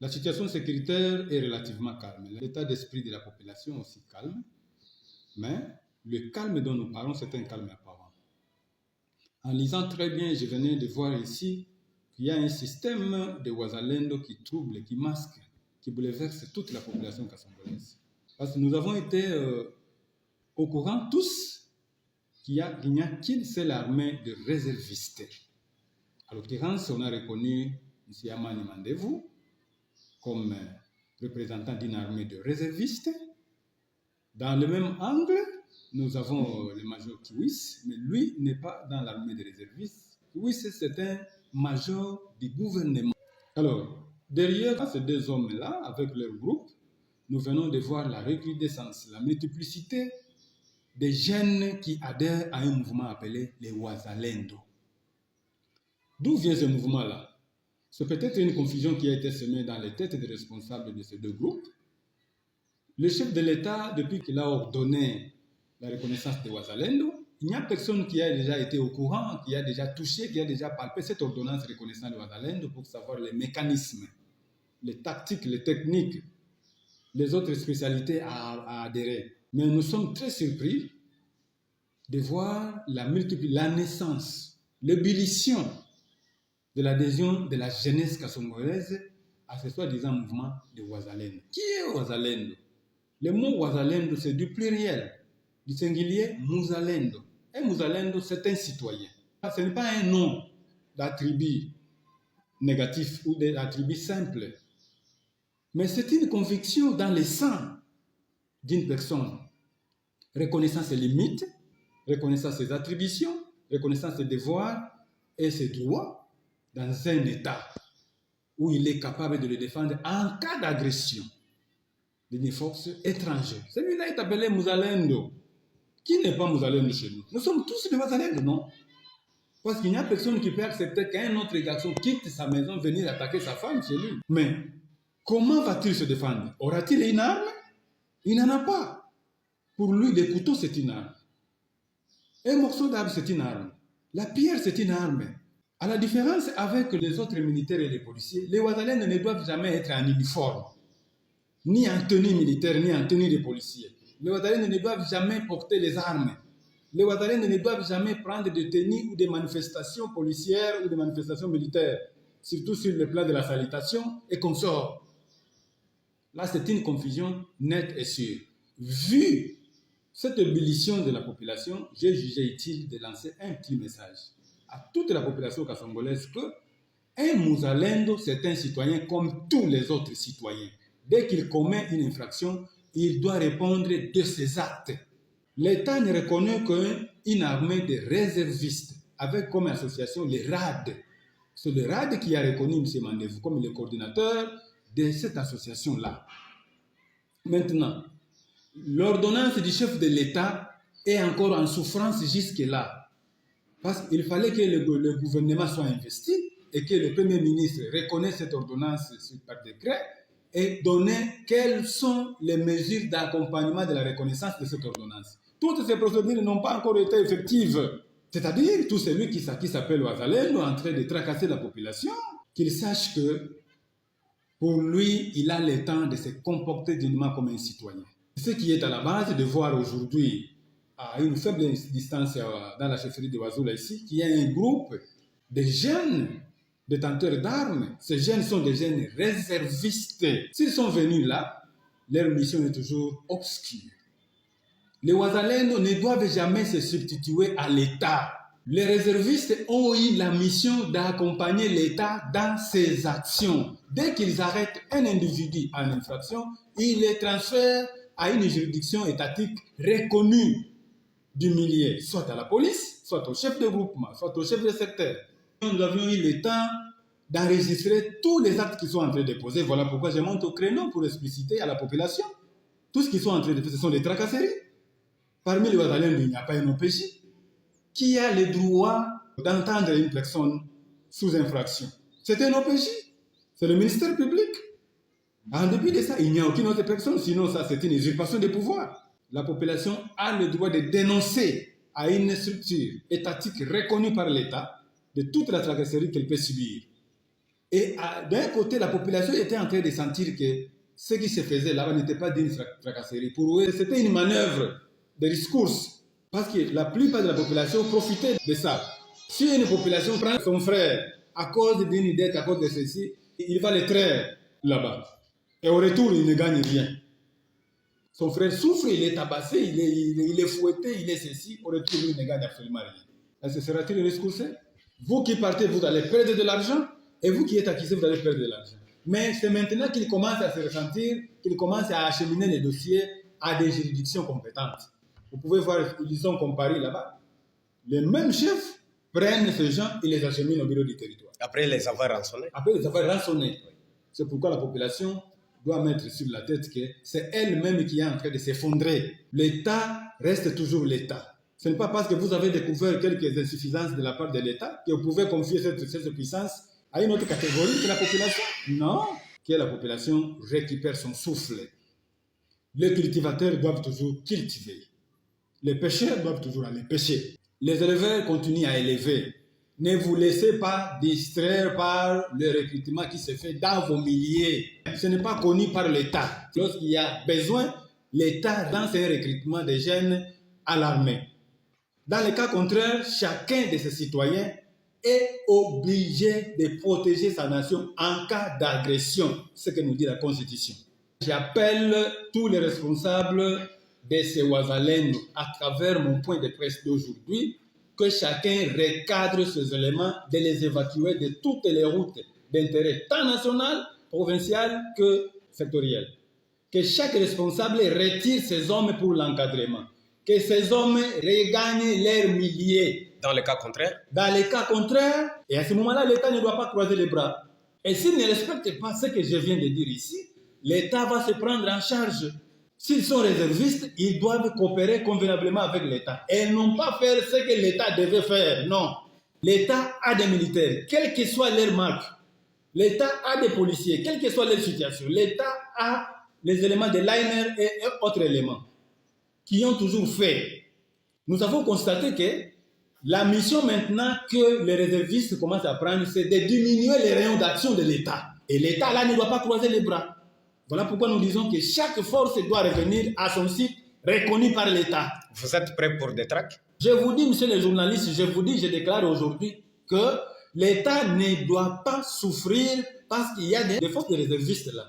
La situation sécuritaire est relativement calme. L'état d'esprit de la population est aussi calme. Mais le calme dont nous parlons, c'est un calme apparent. En lisant très bien, je venais de voir ici qu'il y a un système de Ouazalendo qui trouble, qui masque, qui bouleverse toute la population cassangolaise. Parce que nous avons été au courant tous qu'il n'y a qu'une seule armée de réservistes. À l'occurrence, on a reconnu M. Amani Mandevou comme représentant d'une armée de réservistes. Dans le même angle, nous avons le major Kiwis, mais lui n'est pas dans l'armée des réservistes. Kiwis, c'est un major du gouvernement. Alors, derrière ces deux hommes-là, avec leur groupe, nous venons de voir la recrudescence, la multiplicité des jeunes qui adhèrent à un mouvement appelé les Ouazalendo. D'où vient ce mouvement-là? C'est peut-être une confusion qui a été semée dans les têtes des responsables de ces deux groupes. Le chef de l'État, depuis qu'il a ordonné la reconnaissance des Ouazalendo, il n'y a personne qui a déjà été au courant, qui a déjà touché, qui a déjà palpé cette ordonnance reconnaissant les Ouazalendo pour savoir les mécanismes, les tactiques, les techniques, les autres spécialités à adhérer. Mais nous sommes très surpris de voir la naissance, l'ébullition de l'adhésion de la jeunesse cassongolaise à ce soi-disant mouvement de Ouazalendo. Qui est Ouazalendo? Le mot Ouazalendo, c'est du pluriel, du singulier Mouzalendo. Et Mouzalendo, c'est un citoyen. Ce n'est pas un nom d'attribut négatif ou d'attribut simple, mais c'est une conviction dans le sang d'une personne, reconnaissant ses limites, reconnaissant ses attributions, reconnaissant ses devoirs et ses droits dans un État où il est capable de le défendre en cas d'agression d'une force étrangère. Celui-là est appelé Mouzalendo. Qui n'est pas Mouzalendo chez nous? Nous sommes tous des Mouzalendo, non? Parce qu'il n'y a personne qui peut accepter qu'un autre garçon quitte sa maison, venir attaquer sa femme chez lui. Mais comment va-t-il se défendre? Aura-t-il une arme? Il n'en a pas. Pour lui, le couteau, c'est une arme. Un morceau d'arbre, c'est une arme. La pierre, c'est une arme. À la différence avec les autres militaires et les policiers, les Ouazalendo ne doivent jamais être en uniforme, ni en tenue militaire, ni en tenue de policier. Les Ouazalendo ne doivent jamais porter les armes. Les Ouazalendo ne doivent jamais prendre de tenues ou des manifestations policières ou des manifestations militaires, surtout sur le plan de la salutation et consorts. Là, c'est une confusion nette et sûre. Vu cette ébullition de la population, j'ai jugé utile de lancer un petit message à toute la population cassongolaise que un Mouzalendo, c'est un citoyen comme tous les autres citoyens. Dès qu'il commet une infraction, il doit répondre de ses actes. L'État ne reconnaît qu'une armée de réservistes, avec comme association les RAD. C'est le RAD qui a reconnu M. Mandevou comme le coordinateur de cette association-là. Maintenant, l'ordonnance du chef de l'État est encore en souffrance jusque-là. Parce qu'il fallait que le gouvernement soit investi et que le Premier ministre reconnaisse cette ordonnance par décret et donner quelles sont les mesures d'accompagnement de la reconnaissance de cette ordonnance. Toutes ces procédures n'ont pas encore été effectives. C'est-à-dire, tout celui qui s'appelle Ouazalendo en train de tracasser la population, qu'il sache que pour lui, il a le temps de se comporter dignement comme un citoyen. Ce qui est à la base de voir aujourd'hui, à une faible distance dans la chefferie de Ouazoula ici, qu'il y a un groupe de jeunes détenteurs d'armes. Ces jeunes sont des jeunes réservistes. S'ils sont venus là, leur mission est toujours obscure. Les Ouazalendo ne doivent jamais se substituer à l'État. Les réservistes ont eu la mission d'accompagner l'État dans ses actions. Dès qu'ils arrêtent un individu en infraction, ils les transfèrent à une juridiction étatique reconnue du milieu, soit à la police, soit au chef de groupement, soit au chef de secteur. Nous avions eu le temps d'enregistrer tous les actes qui sont en train de poser. Voilà pourquoi je monte au créneau pour expliciter à la population. Tout ce qu'ils sont en train de faire, ce sont des tracasseries. Parmi les Ouazalendo, il n'y a pas un OPJ. Qui a le droit d'entendre une personne sous infraction? C'est un OPJ. C'est le ministère public. En dépit de ça, il n'y a aucune autre personne, sinon ça c'est une usurpation de pouvoir. La population a le droit de dénoncer à une structure étatique reconnue par l'État de toute la tracasserie qu'elle peut subir. Et d'un côté, la population était en train de sentir que ce qui se faisait là-bas n'était pas d'une fracasserie. Pour eux, c'était une manœuvre de discours. Parce que la plupart de la population profitait de ça. Si une population prend son frère à cause d'une dette, à cause de ceci, il va le traire là-bas. Et au retour, il ne gagne rien. Son frère souffre, il est tabassé, il est fouetté, il est ceci. Au retour, il ne gagne absolument rien. Est-ce que sera-t-il rescoussé? Vous qui partez, vous allez perdre de l'argent. Et vous qui êtes accusé, vous allez perdre de l'argent. Mais c'est maintenant qu'il commence à se ressentir, qu'il commence à acheminer les dossiers à des juridictions compétentes. Vous pouvez voir, ils ont comparé là-bas. Les mêmes chefs prennent ces gens et les acheminent au bureau du territoire. Après les avoir rançonnés. Après les avoir rançonnés. C'est pourquoi la population doit mettre sur la tête que c'est elle-même qui est en train de s'effondrer. L'État reste toujours l'État. Ce n'est pas parce que vous avez découvert quelques insuffisances de la part de l'État que vous pouvez confier cette puissance à une autre catégorie que la population. Non, que la population récupère son souffle. Les cultivateurs doivent toujours cultiver. Les pêcheurs doivent toujours aller pêcher. Les éleveurs continuent à élever. Ne vous laissez pas distraire par le recrutement qui se fait dans vos milliers. Ce n'est pas connu par l'État. Lorsqu'il y a besoin, l'État lance un recrutement des jeunes à l'armée. Dans le cas contraire, chacun de ses citoyens est obligé de protéger sa nation en cas d'agression, ce que nous dit la Constitution. J'appelle tous les responsables de ces Ouazalendo à travers mon point de presse d'aujourd'hui que chacun recadre ces éléments, de les évacuer de toutes les routes d'intérêt tant national, provincial que sectoriel. Que chaque responsable retire ses hommes pour l'encadrement. Que ces hommes regagnent leurs milliers. Dans le cas contraire? Dans le cas contraire, et à ce moment-là, l'État ne doit pas croiser les bras. Et s'il ne respecte pas ce que je viens de dire ici, l'État va se prendre en charge. S'ils sont réservistes, ils doivent coopérer convenablement avec l'État. Et non pas faire ce que l'État devait faire. Non. L'État a des militaires, quelle que soit leur marque. L'État a des policiers, quelle que soit leur situation. L'État a les éléments de liner et autres éléments qui ont toujours fait. Nous avons constaté que la mission maintenant que les réservistes commencent à prendre, c'est de diminuer les rayons d'action de l'État. Et l'État, là, ne doit pas croiser les bras. Voilà pourquoi nous disons que chaque force doit revenir à son site reconnu par l'État. Vous êtes prêts pour des tracts? Je vous dis, monsieur les journalistes, je déclare aujourd'hui que l'État ne doit pas souffrir parce qu'il y a des forces de réservistes là.